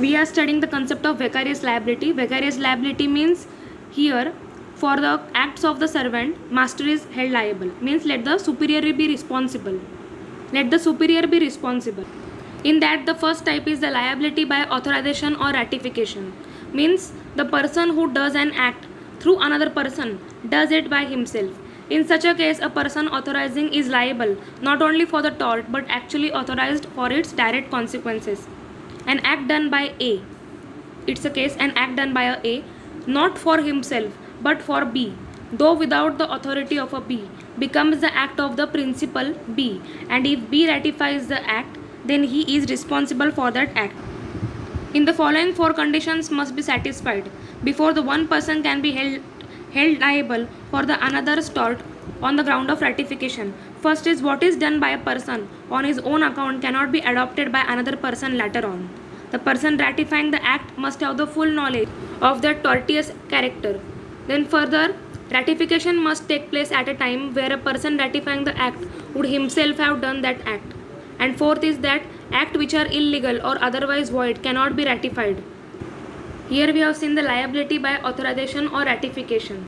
We are studying the concept of vicarious liability. Vicarious liability means here for the acts of the servant, master is held liable. Means let the superior be responsible. Let the superior be responsible. In that, the first type is the liability by authorization or ratification. Means the person who does an act through another person does it by himself. In such a case, a person authorizing is liable not only for the tort but actually authorized for its direct consequences. An act done by A. It's a case, an act done by A, not for himself but for B, though without the authority of a B, becomes the act of the principal B, and if B ratifies the act, then he is responsible for that act. In the following four conditions must be satisfied before the one person can be held liable for the another's tort on the ground of ratification. First is, what is done by a person on his own account cannot be adopted by another person later on. The person ratifying the act must have the full knowledge of the tortious character. Then further, ratification must take place at a time where a person ratifying the act would himself have done that act. And fourth is that acts which are illegal or otherwise void cannot be ratified. Here we have seen the liability by authorization or ratification.